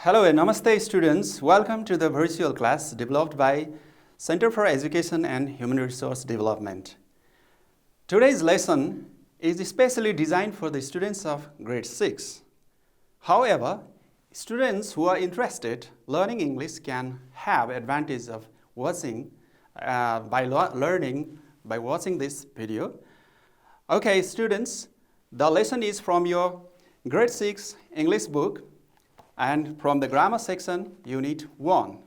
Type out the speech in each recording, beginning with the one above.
Hello and namaste students. Welcome to the virtual class developed by Center for Education and Human Resource Development. Today's lesson is especially designed for the students of grade 6. However, students who are interested learning English can have advantage of watching learning by watching this video. Okay, students, the lesson is from your grade 6 English book and from the grammar section, unit 1.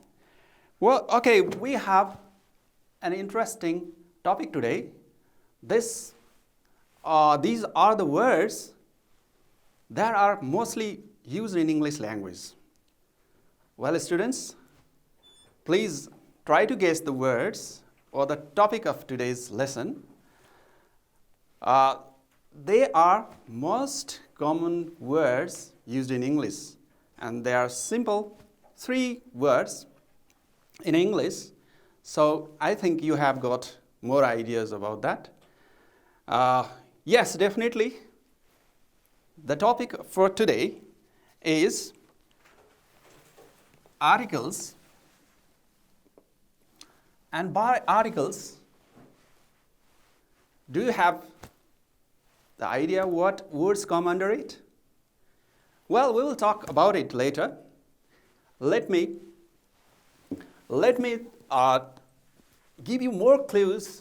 Well, okay, we have an interesting topic today. These are the words that are mostly used in English language. Well, students, please try to guess the words or the topic of today's lesson. They are most common words used in English. And they are simple 3 words in English. So I think you have got more ideas about that. Yes, definitely. The topic for today is articles. And by articles, do you have the idea what words come under it? Well, we will talk about it later. Let me give you more clues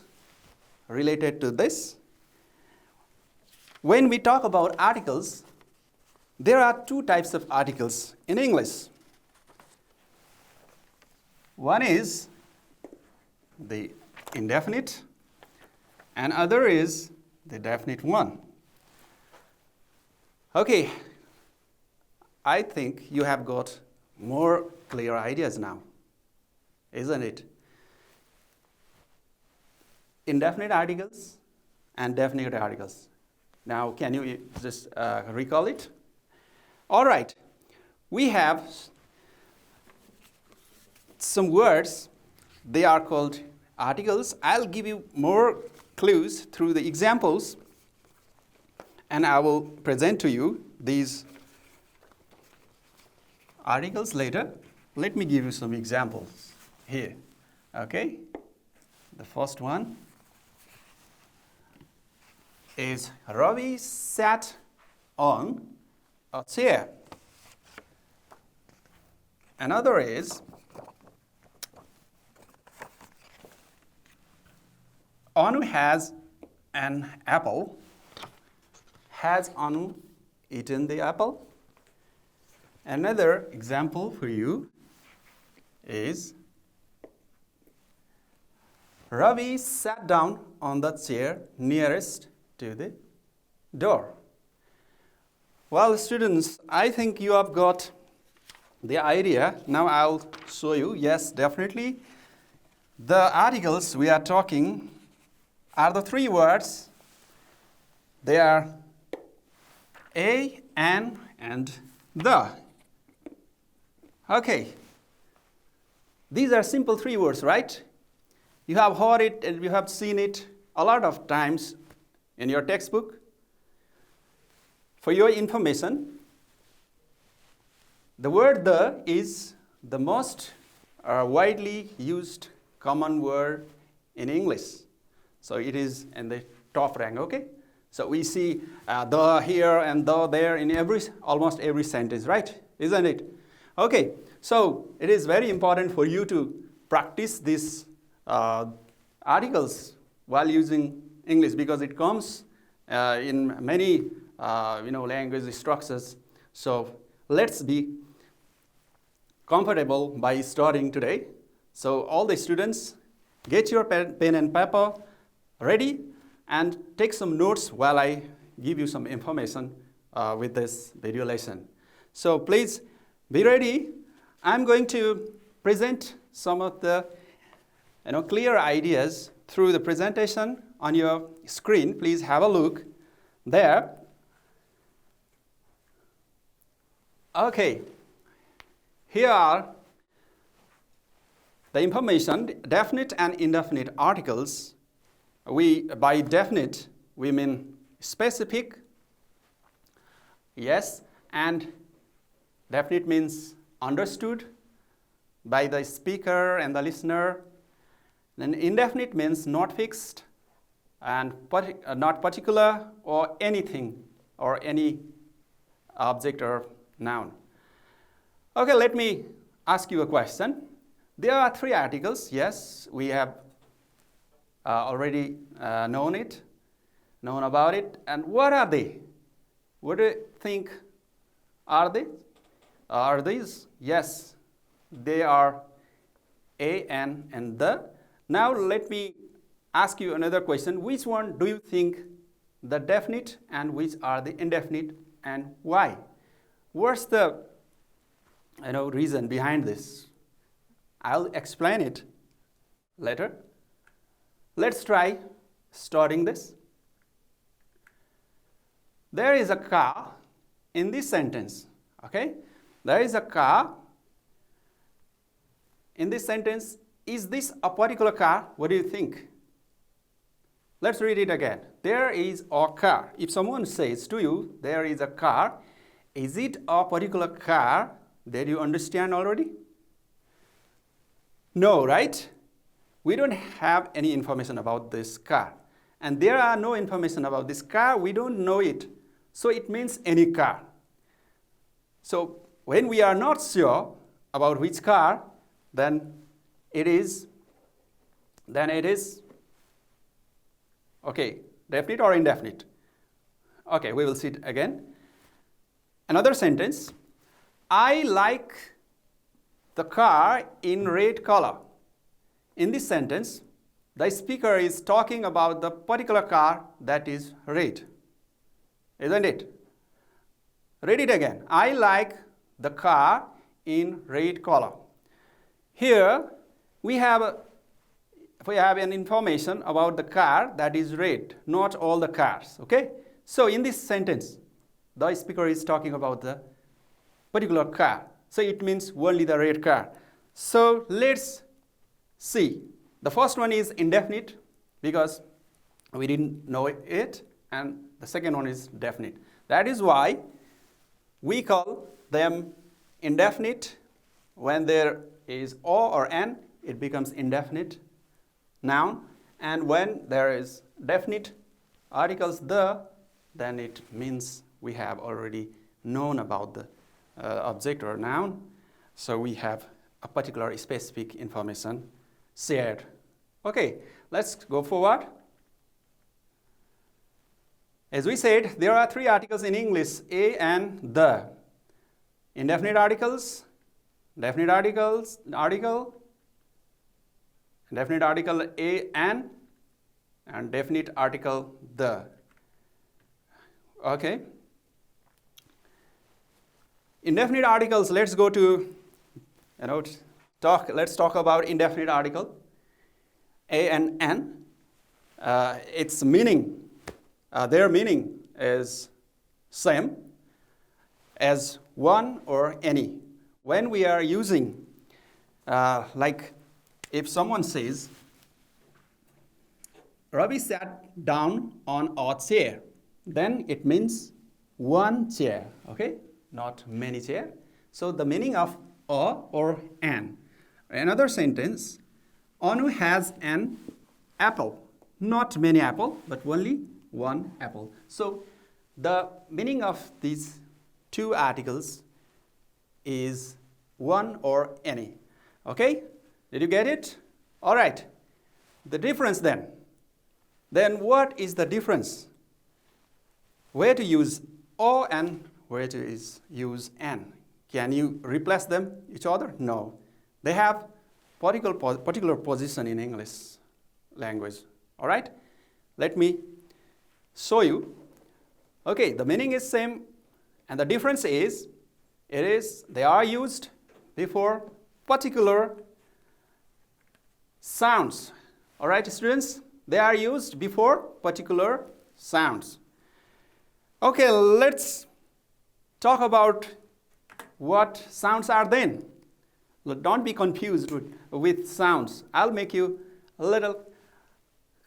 related to this. When we talk about articles, there are 2 types of articles in English. One is the indefinite, and other is the definite one. Okay. I think you have got more clear ideas now, isn't it? Indefinite articles and definite articles. Now, can you just recall it? All right. We have some words. They are called articles. I'll give you more clues through the examples, and I will present to you these articles later. Let me give you some examples here. Okay? The first one is Ravi sat on a chair. Another is Anu has an apple. Has Anu eaten the apple? Another example for you is Ravi sat down on the chair nearest to the door. Well, students, I think you have got the idea. Now I'll show you. Yes, definitely. The articles we are talking are the 3 words. They are a, an, and the. Okay, these are simple 3 words, right? You have heard it and you have seen it a lot of times in your textbook. For your information, the word the is the most widely used common word in English. So it is in the top rank, okay? So we see the here and the there in almost every sentence, right? Isn't it? Okay, so it is very important for you to practice these articles while using English because it comes in many language structures. So let's be comfortable by starting today. So all the students, get your pen and paper ready and take some notes while I give you some information with this video lesson. So please be ready. I'm going to present some of the clear ideas through the presentation on your screen. Please have a look there. Okay, here are the information, definite and indefinite articles. By definite, we mean specific, yes, and definite means understood by the speaker and the listener. Then indefinite means not fixed and not particular or anything or any object or noun. Okay, let me ask you a question. There are three articles. Yes, we have already known about it. And what are they? What do you think are they? Are these? Yes, they are a, an, and the. Now let me ask you another question. Which one do you think the definite and which are the indefinite and why? What's the reason behind this? I'll explain it later. Let's try starting this. There is a car in this sentence. Okay? There is a car in this sentence. Is this a particular car? What do you think? Let's read it again. There is a car. If someone says to you, there is a car, is it a particular car? Did you understand already? No, right? We don't have any information about this car. And there are no information about this car. We don't know it. So it means any car. So when we are not sure about which car, then it is okay, definite or indefinite. Okay, we will see it again. Another sentence. I like the car in red color. In this sentence, the speaker is talking about the particular car that is red. Isn't it? Read it again. I like the car in red color. Here we have an information about the car that is red, not all the cars. Okay? So in this sentence, the speaker is talking about the particular car. So it means only the red car. So let's see. The first one is indefinite because we didn't know it, and the second one is definite. That is why we call them indefinite. When there is o or n, it becomes indefinite noun. And when there is definite articles the, then it means we have already known about the object or noun. So we have a particular specific information shared. Okay, let's go forward. As we said, there are three articles in English, a and the. Indefinite articles, definite articles, definite article a and definite article the. Okay. Indefinite articles, let's go to, let's talk about indefinite article, a and n. Its meaning, their meaning is same as one or any. When we are using, like if someone says, Ravi sat down on a chair, then it means one chair, okay? Not many chair. So the meaning of a or an. Another sentence, Anu has an apple. Not many apple, but only one apple. So the meaning of these two articles is one or any. Okay? Did you get it? All right. The difference then. Then what is the difference? Where to use o and where to use an? Can you replace them each other? No. They have particular position in English language. All right? Let me show you. Okay, the meaning is same, and the difference is, they are used before particular sounds. All right, students? They are used before particular sounds. Okay, let's talk about what sounds are then. Don't be confused with sounds. I'll make you a little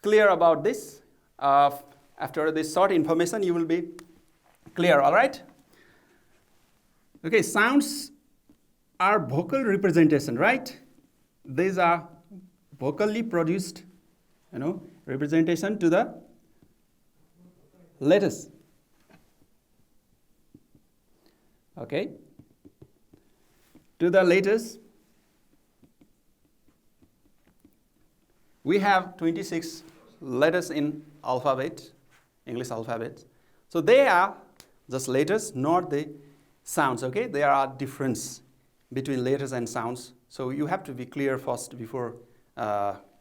clear about this. After this short information, you will be clear, all right? Okay, sounds are vocal representation, right? These are vocally produced, representation to the letters. Okay? To the letters, we have 26 letters in alphabet, English alphabet. So they are just letters, not the sounds, okay? There are difference between letters and sounds. So you have to be clear first before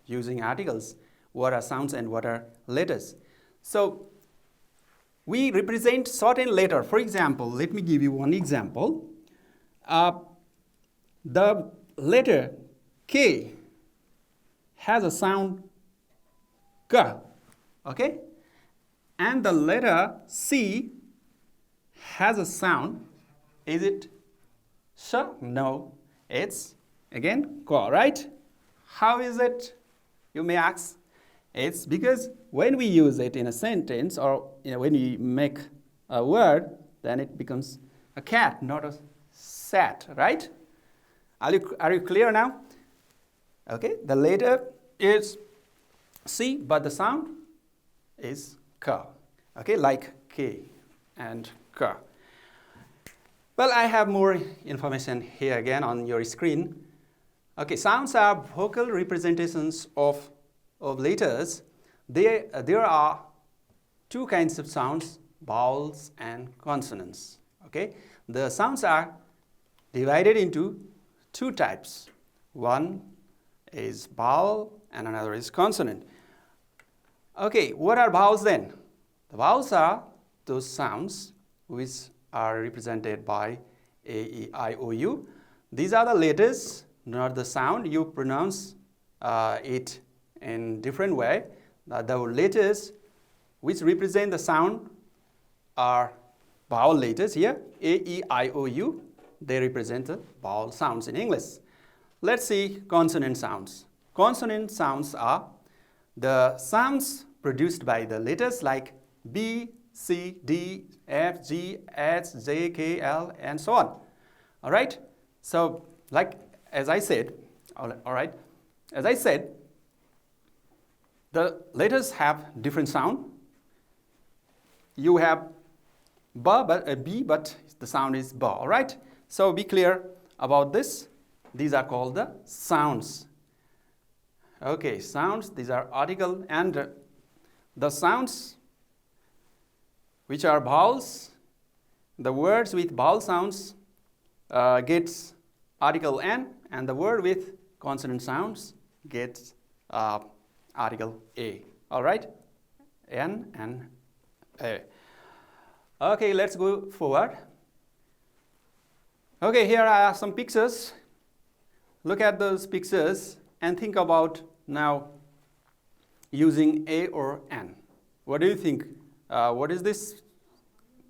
using articles. What are sounds and what are letters? So we represent certain letter. For example, let me give you one example. The letter K has a sound K, okay? And the letter C has a sound, is it sh? No, it's again K, right? How is it, you may ask? It's because when we use it in a sentence or when we make a word, then it becomes a cat, not a sat, right? Are you clear now? Okay, the letter is C, but the sound is K. Okay, like K and K. Well, I have more information here again on your screen. Okay, sounds are vocal representations of letters. There are two kinds of sounds, vowels and consonants. Okay, the sounds are divided into two types. One is vowel and another is consonant. Okay, what are vowels then? The vowels are those sounds which are represented by A, E, I, O, U. These are the letters, not the sound. You pronounce it in different way. The letters which represent the sound are vowel letters here, A, E, I, O, U. They represent the vowel sounds in English. Let's see consonant sounds. Consonant sounds are the sounds produced by the letters like B, C, D, F, G, H, J, K, L, and so on. All right? So, like as I said, the letters have different sound. You have B, but the sound is ba. All right? So be clear about this. These are called the sounds. Okay, sounds. These are article, and the sounds which are vowels. The words with vowel sounds gets article N, and the word with consonant sounds gets article A. All right? N and A. Okay, let's go forward. Okay, here are some pictures. Look at those pictures and think about now using A or N. What do you think? What is this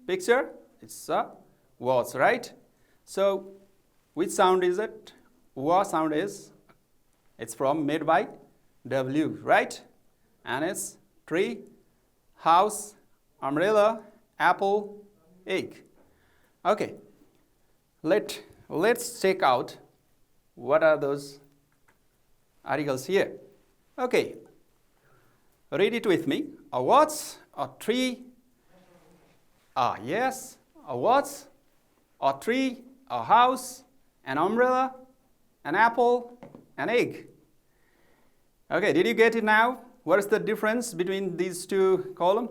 picture? It's a words, right? So, which sound is it? Wa sound is, it's from made by W, right? And it's tree, house, umbrella, apple, egg. Okay, let's check out what are those articles here. Okay, read it with me. A watch, a tree, yes, a watch, a tree, a house, an umbrella, an apple, an egg. Okay, did you get it now? What is the difference between these two columns?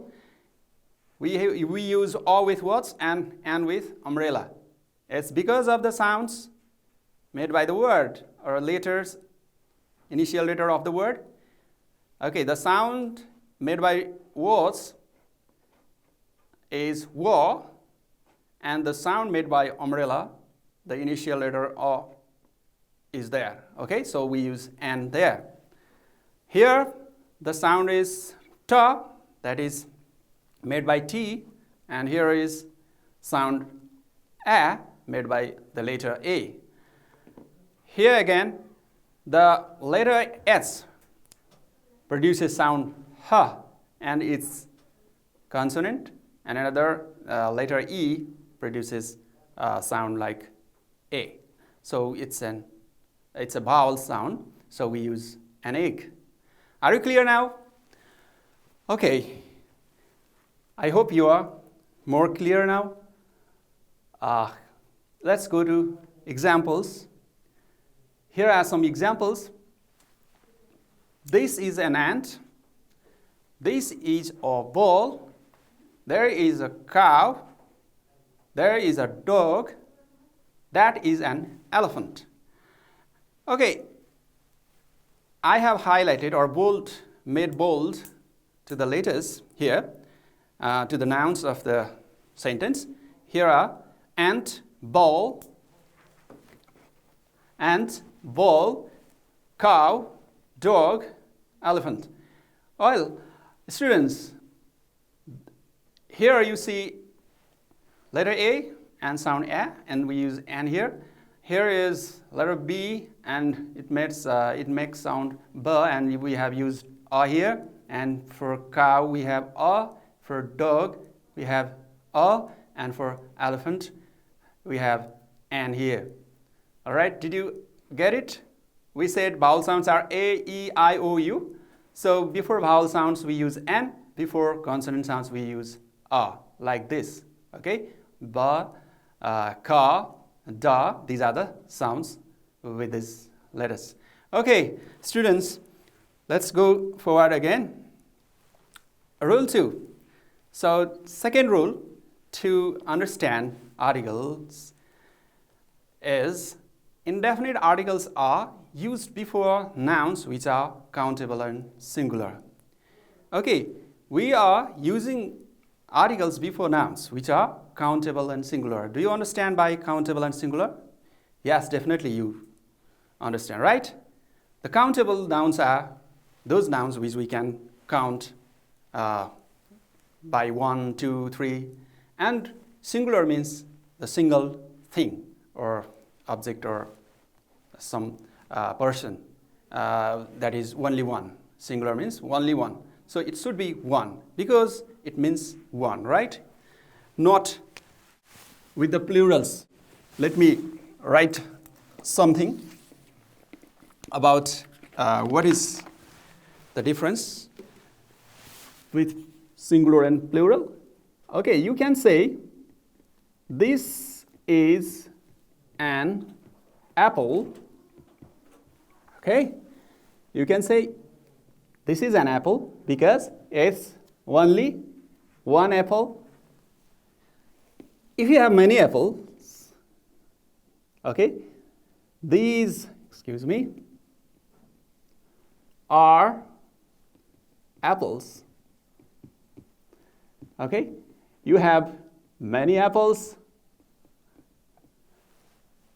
We use O with watch and with umbrella. It's because of the sounds made by the word or letters, initial letter of the word. Okay, the sound made by words is wa, and the sound made by umbrella, the initial letter O is there. Okay, so we use N there. Here, the sound is ta, that is made by T, and here is sound A, made by the letter A. Here again, the letter S produces sound H, and its consonant, and another letter E produces sound like A. so it's a vowel sound, so we use an egg. Are you clear now? Okay. I hope you are more clear now. Let's go to examples. Here are some examples. This is an ant. This is a ball. There is a cow. There is a dog. That is an elephant. Okay, I have highlighted or made bold to the letters here, to the nouns of the sentence. Here are ant, ball, cow, dog, elephant. Well, students, here you see letter A and sound A, and we use N here. Here is letter B, and it makes sound B, and we have used A here. And for cow we have A. For dog we have A, and for elephant we have N here. All right, did you get it? We said vowel sounds are A, E, I, O, U. So before vowel sounds we use N. Before consonant sounds we use A, like this. Okay, ba, ka, da. These are the sounds with these letters. Okay, students, let's go forward again. Rule 2. So second rule to understand articles is indefinite articles are used before nouns which are countable and singular. Okay, we are using articles before nouns which are countable and singular. Do you understand by countable and singular? Yes, definitely you understand, right? The countable nouns are those nouns which we can count by 1, 2, 3, and singular means the single thing or object or some person, that is only one. Singular means only one. So it should be one because it means one, right? Not with the plurals. Let me write something about what is the difference with singular and plural. Okay, you can say this is an apple. Okay, you can say this is an apple because it's only one apple. If you have many apples, okay, these, are apples. Okay, you have many apples.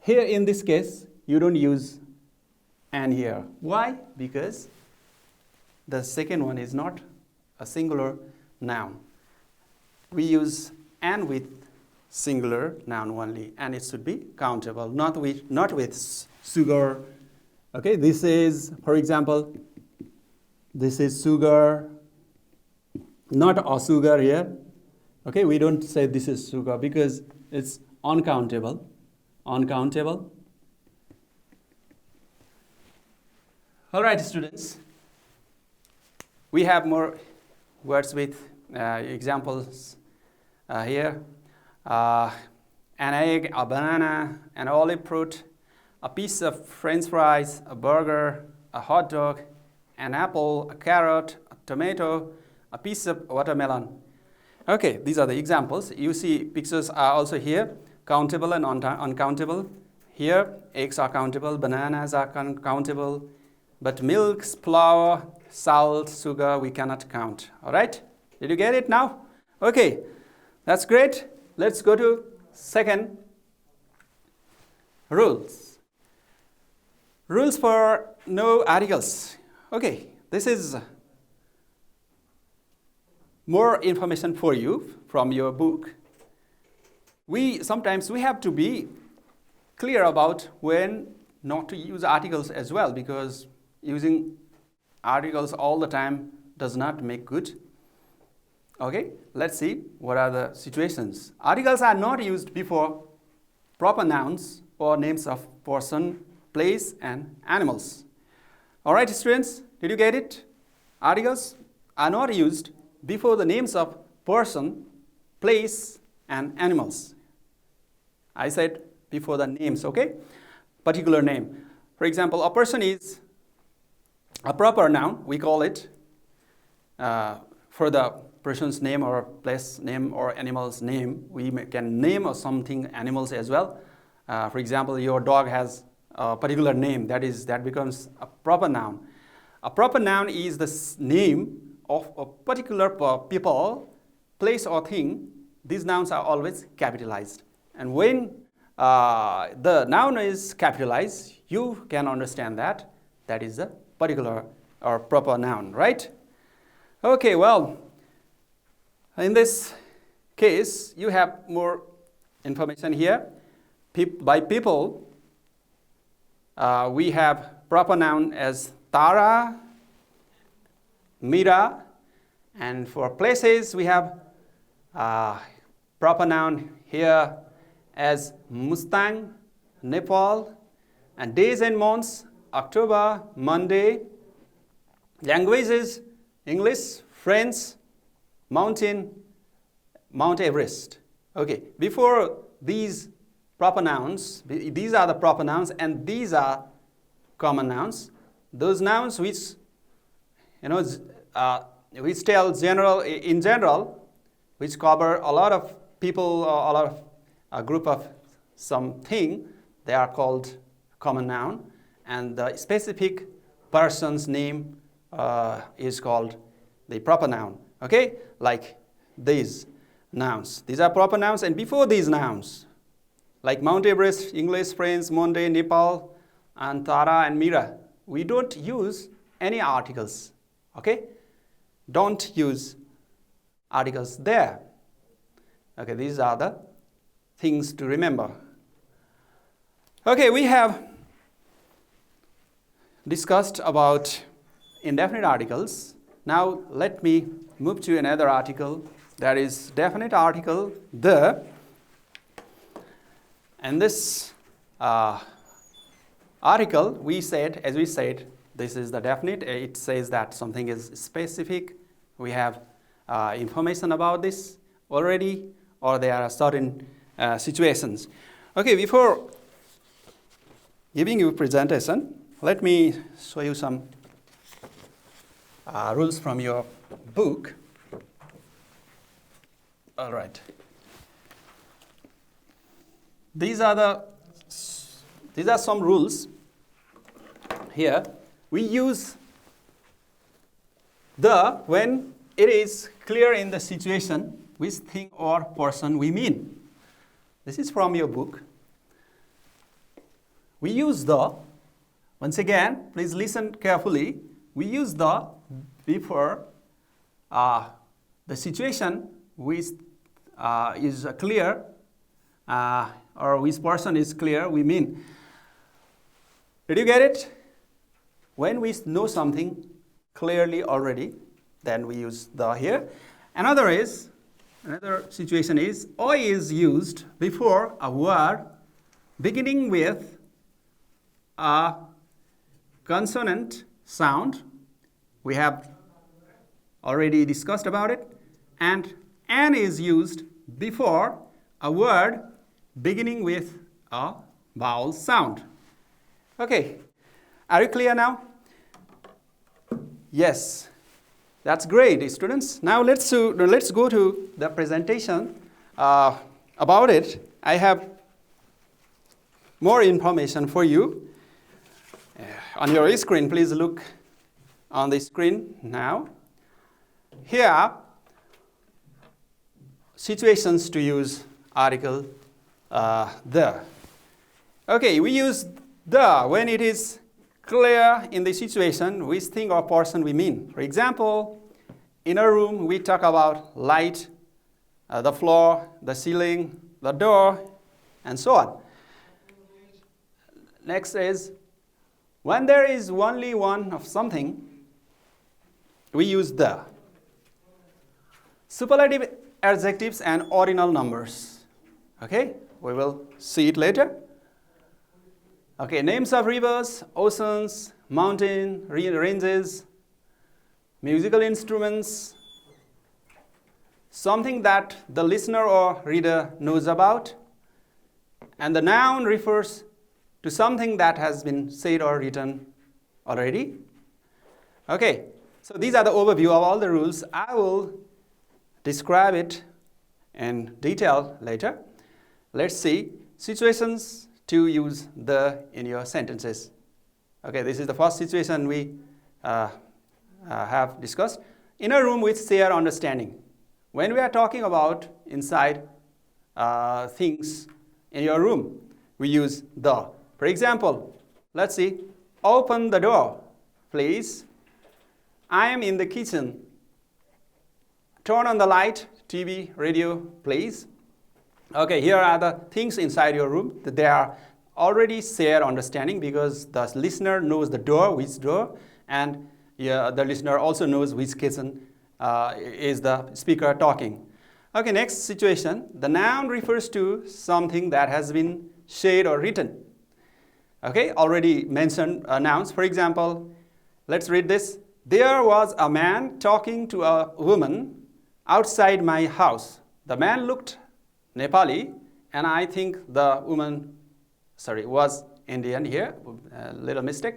Here in this case, you don't use an here. Why? Because the second one is not a singular noun. We use an with singular noun only, and it should be countable, not with sugar. Okay, this is, for example, this is sugar, not a sugar here. Okay, we don't say this is sugar because it's uncountable. Uncountable. All right, students. We have more words with examples here. An egg, a banana, an olive fruit, a piece of French fries, a burger, a hot dog, an apple, a carrot, a tomato, a piece of watermelon. Okay, these are the examples. You see pictures are also here, countable and uncountable. Here, eggs are countable, bananas are countable, but milk, flour, salt, sugar, we cannot count. All right? Did you get it now? Okay, that's great. Let's go to second rules. Rules for no articles. Okay, this is more information for you from your book. Sometimes we have to be clear about when not to use articles as well, because using articles all the time does not make good. Okay, let's see what are the situations. Articles are not used before proper nouns or names of person, place, and animals. All right, students, did you get it? Articles are not used before the names of person, place, and animals. I said before the names, okay? Particular name. For example, a person is a proper noun, we call it, for the person's name or place name or animal's name. We can name or something animals as well. For example, your dog has a particular name, that becomes a proper noun. A proper noun is the name of a particular people, place, or thing. These nouns are always capitalized. And when the noun is capitalized, you can understand that that is a particular or proper noun, right? Okay, well, in this case, you have more information here. By people, we have proper noun as Tara, Mira, and for places, we have proper noun here as Mustang, Nepal, and days and months, October, Monday. Languages, English, French, mountain, Mount Everest. Okay, before these proper nouns, these are the proper nouns and these are common nouns. Those nouns which, which tell in general, which cover a lot of people or a group of something, they are called common noun. And the specific person's name is called the proper noun. Okay, like these nouns. These are proper nouns, and before these nouns, like Mount Everest, English, French, Monday, Nepal, and Tara and Mira, we don't use any articles. Okay, don't use articles there. Okay, these are the things to remember. Okay, we have discussed about indefinite articles. Now let me move to another article, that is definite article, the. And this article, as we said, this is the definite. It says that something is specific. We have information about this already, or there are certain situations. Okay, before giving you presentation, let me show you some rules from your book. All right. These are some rules. Here, we use the when it is clear in the situation which thing or person we mean. This is from your book. We use the, once again, please listen carefully. We use the before the situation which is clear or which person is clear, we mean. Did you get it? When we know something clearly already, then we use the here. Another situation is or is used before a word beginning with a consonant sound. We have already discussed about it. And an is used before a word beginning with a vowel sound. Okay, are you clear now? Yes, that's great, students. Now let's go to the presentation about it. I have more information for you. On your screen, please look on the screen now. Here are situations to use article the. Okay, we use the when it is clear in the situation which thing or person we mean. For example, in a room we talk about light, the floor, the ceiling, the door, and so on. Next is when there is only one of something, we use the. Superlative adjectives and ordinal numbers. Okay, we will see it later. Okay, names of rivers, oceans, mountain, ranges, musical instruments, something that the listener or reader knows about, and the noun refers to something that has been said or written already. Okay, so these are the overview of all the rules. I will describe it in detail later. Let's see situations to use the in your sentences. Okay, this is the first situation we have discussed. In a room with shared understanding. When we are talking about inside things in your room, we use the. For example, let's see, open the door, please. I am in the kitchen. Turn on the light, TV, radio, please. Okay, here are the things inside your room. They are already shared understanding because the listener knows the door, which door, and the listener also knows which kitchen is the speaker talking. Okay, next situation. The noun refers to something that has been said or written. Okay, already mentioned nouns. For example, let's read this. There was a man talking to a woman outside my house. The man looked Nepali, and I think the woman, was Indian here. A little mistake.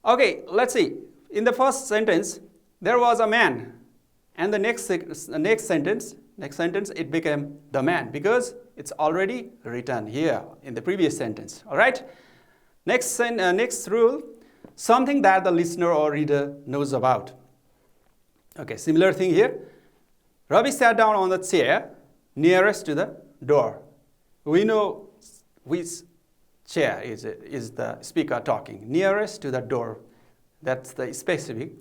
Okay, let's see. In the first sentence, there was a man, and the next sentence, it became the man because it's already written here in the previous sentence. All right. Next rule. Something that the listener or reader knows about. Okay, similar thing here. Ravi sat down on the chair nearest to the door. We know which chair is the speaker talking. Nearest to the door. That's the specific.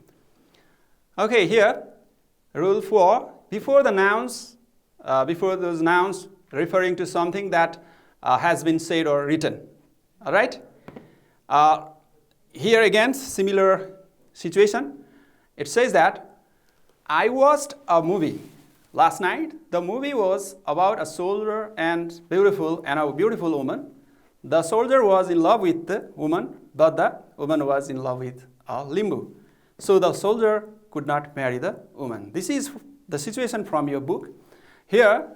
Okay, here, rule 4. Before those nouns referring to something that has been said or written. All right? Here again, similar situation. It says that I watched a movie last night. The movie was about a soldier and a beautiful woman. The soldier was in love with the woman, but the woman was in love with a limbu. So the soldier could not marry the woman. This is the situation from your book. Here,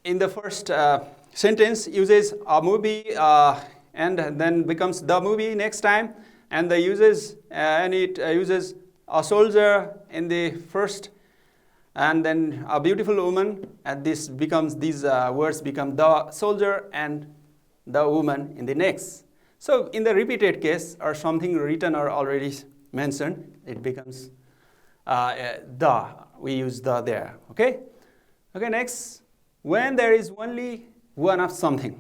in the first sentence, uses a movie and then becomes the movie next time, and it uses a soldier in the first, and then a beautiful woman, and these words become the soldier and the woman in the next. So in the repeated case, or something written or already mentioned, it becomes the. We use the there. Okay. Okay. Next, when there is only one of something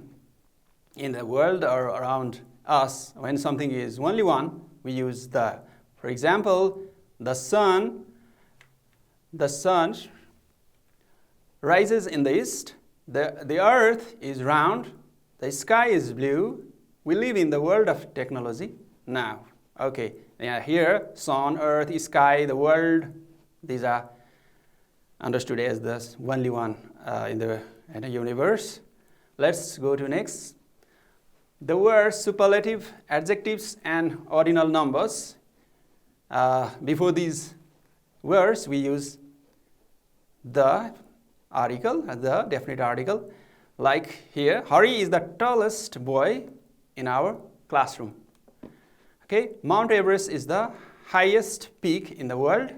in the world or around us, when something is only one, we use the. For example, the sun rises in the east. The earth is round. The sky is blue. We live in the world of technology now. Okay. Yeah, here, sun, earth, sky, the world, these are understood as the only one in the universe. Let's go to next. The words superlative, adjectives, and ordinal numbers. Before these words, we use the article, the definite article. Like here, Hari is the tallest boy in our classroom. Okay, Mount Everest is the highest peak in the world.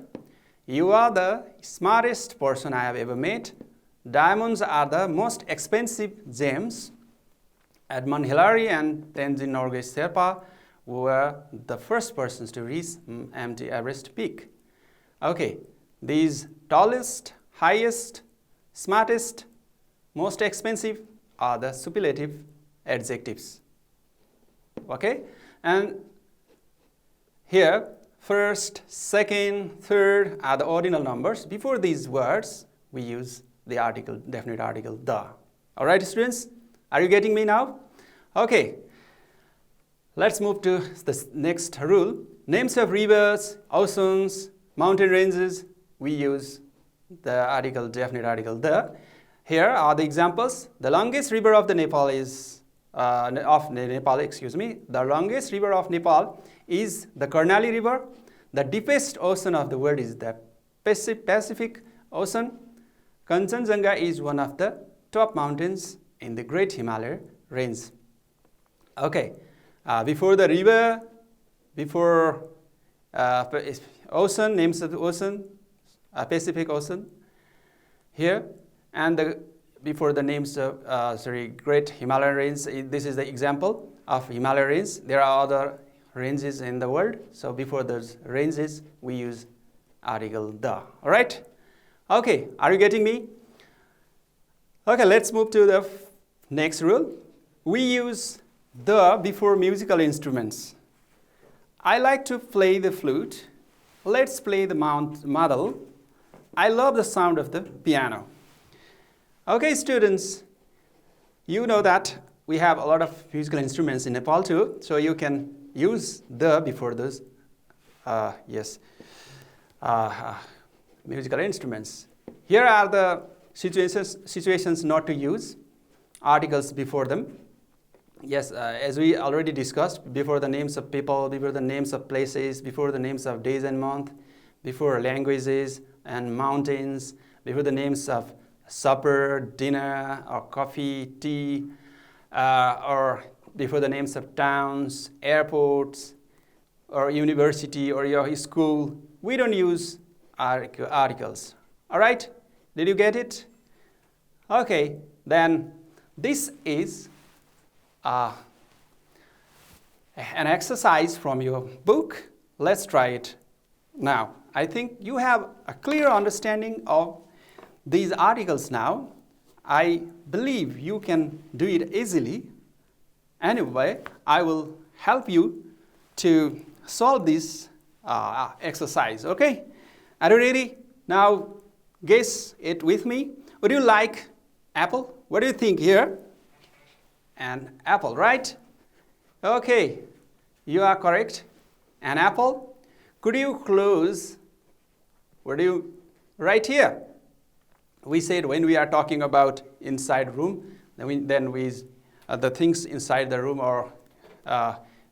You are the smartest person I have ever met. Diamonds are the most expensive gems. Edmund Hillary and Tenzin Norgay Sherpa were the first persons to reach Mount Everest peak. Okay, these tallest, highest, smartest, most expensive are the superlative adjectives. Okay, and here, first, second, third are the ordinal numbers. Before these words, we use the article, definite article, the. All right, students? Are you getting me now? Okay. Let's move to the next rule. Names of rivers, oceans, mountain ranges, we use the article, definite article, the. Here are the examples. The longest river of the Nepal is Nepal, excuse me. The longest river of Nepal is the Karnali River. The deepest ocean of the world is the Pacific Ocean. Kanchenjunga is one of the top mountains in the Great Himalaya Range. Okay, before the river, before ocean, names of the ocean, Pacific Ocean here, and before the names of Great Himalayan Range. This is the example of Himalayan Range. There are other ranges in the world, so before those ranges we use article the. All right? Okay, are you getting me? Okay, let's move to the next rule. We use the before musical instruments. I like to play the flute. Let's play the model. I love the sound of the piano. Okay, students, you know that we have a lot of musical instruments in Nepal too, so you can use the before those musical instruments. Here are the situations not to use articles before them. Yes, as we already discussed, before the names of people, before the names of places, before the names of days and month, before languages and mountains, before the names of supper, dinner, or coffee, tea, or before the names of towns, airports, or university, or your school. We don't use articles. All right? Did you get it? Okay, then this is an exercise from your book. Let's try it now. I think you have a clear understanding of these articles now. I believe you can do it easily. Anyway, I will help you to solve this exercise, okay? Are you ready? Now, guess it with me. Would you like apple? What do you think here? An apple, right? Okay, you are correct. An apple. Could you close? What do you write here? We said when we are talking about inside room, then we the things inside the room or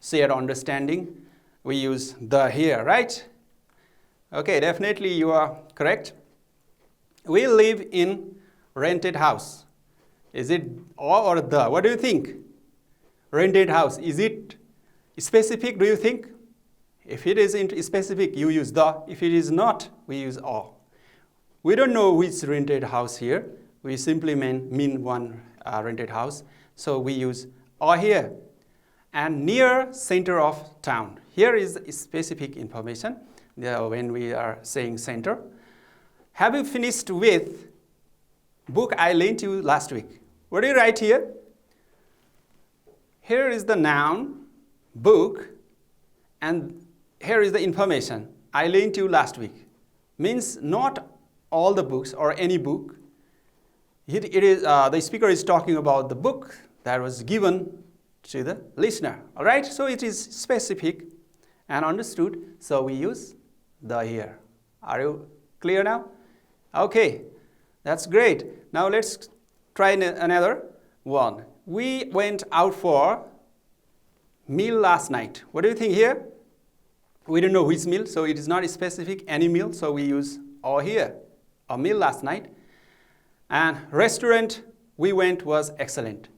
shared understanding, we use the here, right? Okay, definitely you are correct. We live in rented house. Is it or the? What do you think? Rented house, is it specific, do you think? If it is specific, you use the. If it is not, we use or. We don't know which rented house here. We simply mean one rented house. So we use or here. And near center of town. Here is specific information when we are saying center. Have you finished with book I lent you last week? What do you write here? Here is the noun, book, and here is the information. I lent you last week. Means not all the books or any book. It is the speaker is talking about the book that was given to the listener. All right? So it is specific and understood. So we use the here. Are you clear now? Okay, that's great. Now let's try another one. We went out for meal last night. What do you think here? We don't know which meal, so it is not specific, any meal, so we use or here. A meal last night. And restaurant we went was excellent.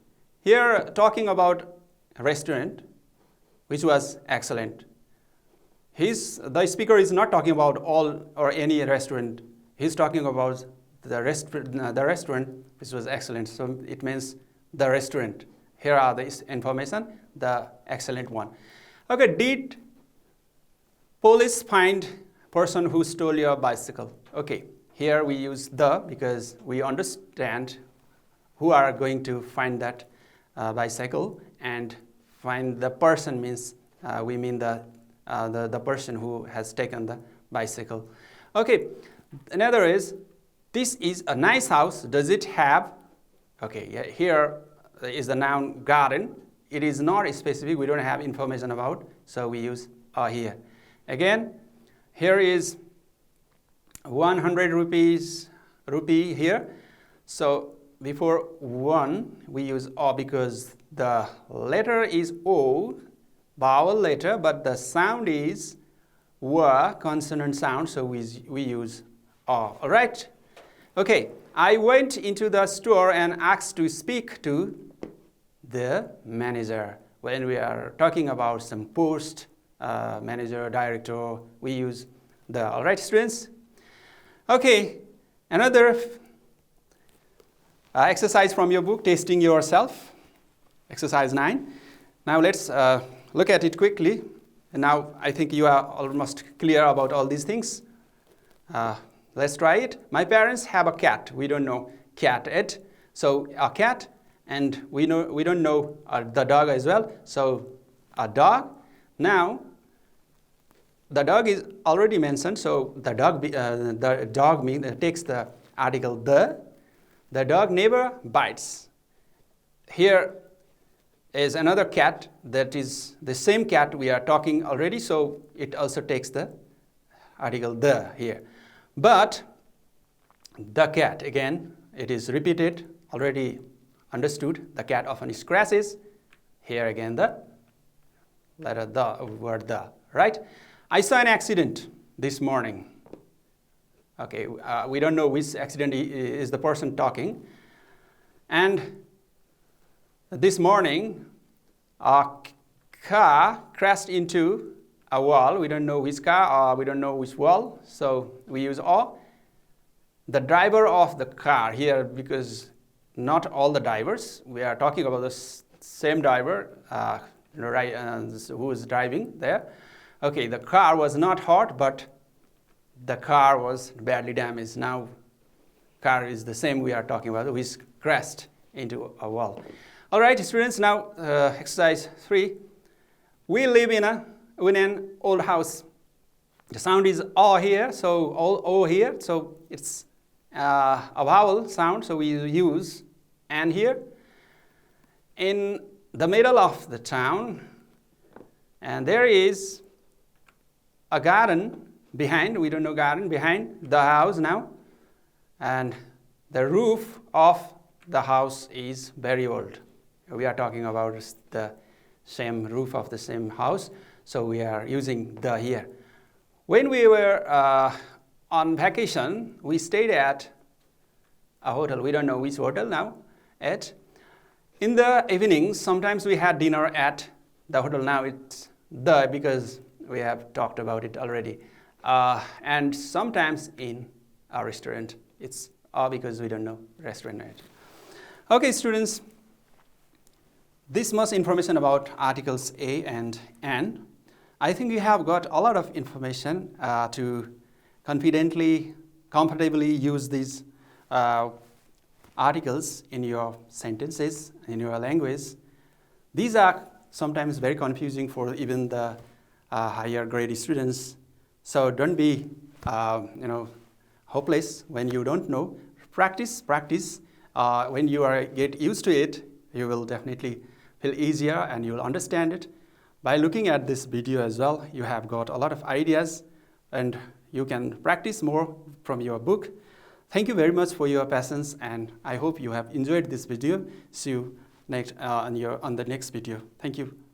Here talking about a restaurant which was excellent. The speaker is not talking about all or any restaurant. He's talking about the restaurant which was excellent. So it means the restaurant. Here are the information, the excellent one. Okay, did police find person who stole your bicycle? Okay, here we use the because we understand who are going to find that bicycle, and find the person means we mean the person who has taken the bicycle. Okay, another is, this is a nice house. Does it have? Okay, here is the noun garden. It is not specific. We don't have information about, so we use here. Again, here is 100 rupee here. So before one, we use or because the letter is O, vowel letter, but the sound is W, consonant sound, so we use O. All right? Okay, I went into the store and asked to speak to the manager. When we are talking about some post, manager, director, we use the. All right, students? Okay, another exercise from your book, Testing Yourself, exercise 9. Now let's look at it quickly. And now I think you are almost clear about all these things. Let's try it. My parents have a cat. We don't know cat yet. So a cat, and we don't know the dog as well. So a dog. Now the dog is already mentioned. So the dog takes the article the. The dog never bites. Here is another cat that is the same cat we are talking already, so it also takes the article the here. But the cat, again, it is repeated, already understood. The cat often scratches. Here again the letter the, word the, right? I saw an accident this morning. Okay, we don't know which accident is the person talking. And this morning, a car crashed into a wall. We don't know which car, or we don't know which wall, so we use O. The driver of the car here, because not all the drivers, we are talking about the same driver who is driving there. Okay, the car was not hurt, but the car was badly damaged. Now, car is the same we are talking about, which crashed into a wall. All right, students, now exercise 3. We live in an old house. The sound is O here, so O here, so it's a vowel sound, so we use N here. In the middle of the town, and there is a garden behind, we don't know garden, behind the house now. And the roof of the house is very old. We are talking about the same roof of the same house, so we are using the here. When we were on vacation, we stayed at a hotel. We don't know which hotel now. In the evenings, sometimes we had dinner at the hotel. Now it's the, because we have talked about it already. And sometimes in a restaurant, it's because we don't know restaurant yet. Okay, students, this much information about articles A and N. I think you have got a lot of information to confidently, comfortably use these articles in your sentences, in your language. These are sometimes very confusing for even the higher grade students. So don't be, hopeless when you don't know. Practice. When you get used to it, you will definitely feel easier and you will understand it. By looking at this video as well, you have got a lot of ideas and you can practice more from your book. Thank you very much for your patience, and I hope you have enjoyed this video. See you next on the next video. Thank you.